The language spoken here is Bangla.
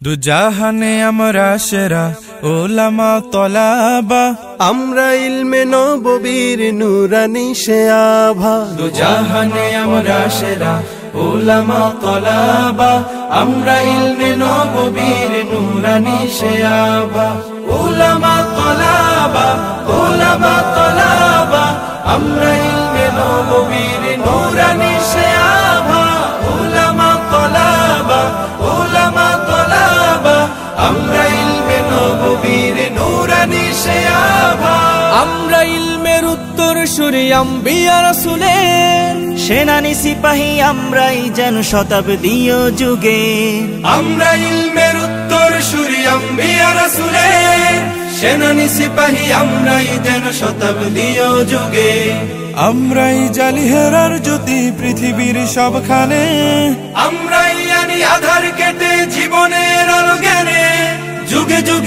দু জাহানে আমরা সেরা উলামা তলাবা, আমরা ইলমে নববীর নূরানি সে আভা। দু জাহানে আমরা সেরা উলামা তলাবা, আমরা ইলমে নববীর নূরানি সে আভা। উলামা তলাবা, উলামা তলাবা, আমরা ইলমে নববীর নূরানি সে আভা। উলামা তলাবা, উলামা তলাবা, আমরা ইলমে নববীর নূরানি সে আভা। আমরা ইলমের উত্তর সূরি আম্বিয়া রাসূলের, সেনানি সিপাহী আমরাই যেন শতাব্দীয় যুগে। আমরা ইলমের উত্তর সূরি আম্বিয়া রাসূলের, সেনানি সিপাহী আমরাই যেন শতাব্দীয় যুগে। আমরাই জালি হেরার জ্যোতি পৃথিবীর সবখানে, আমরাই আনি আধার কেটে জীবনের আলো জ্ঞানে। যুগে যুগে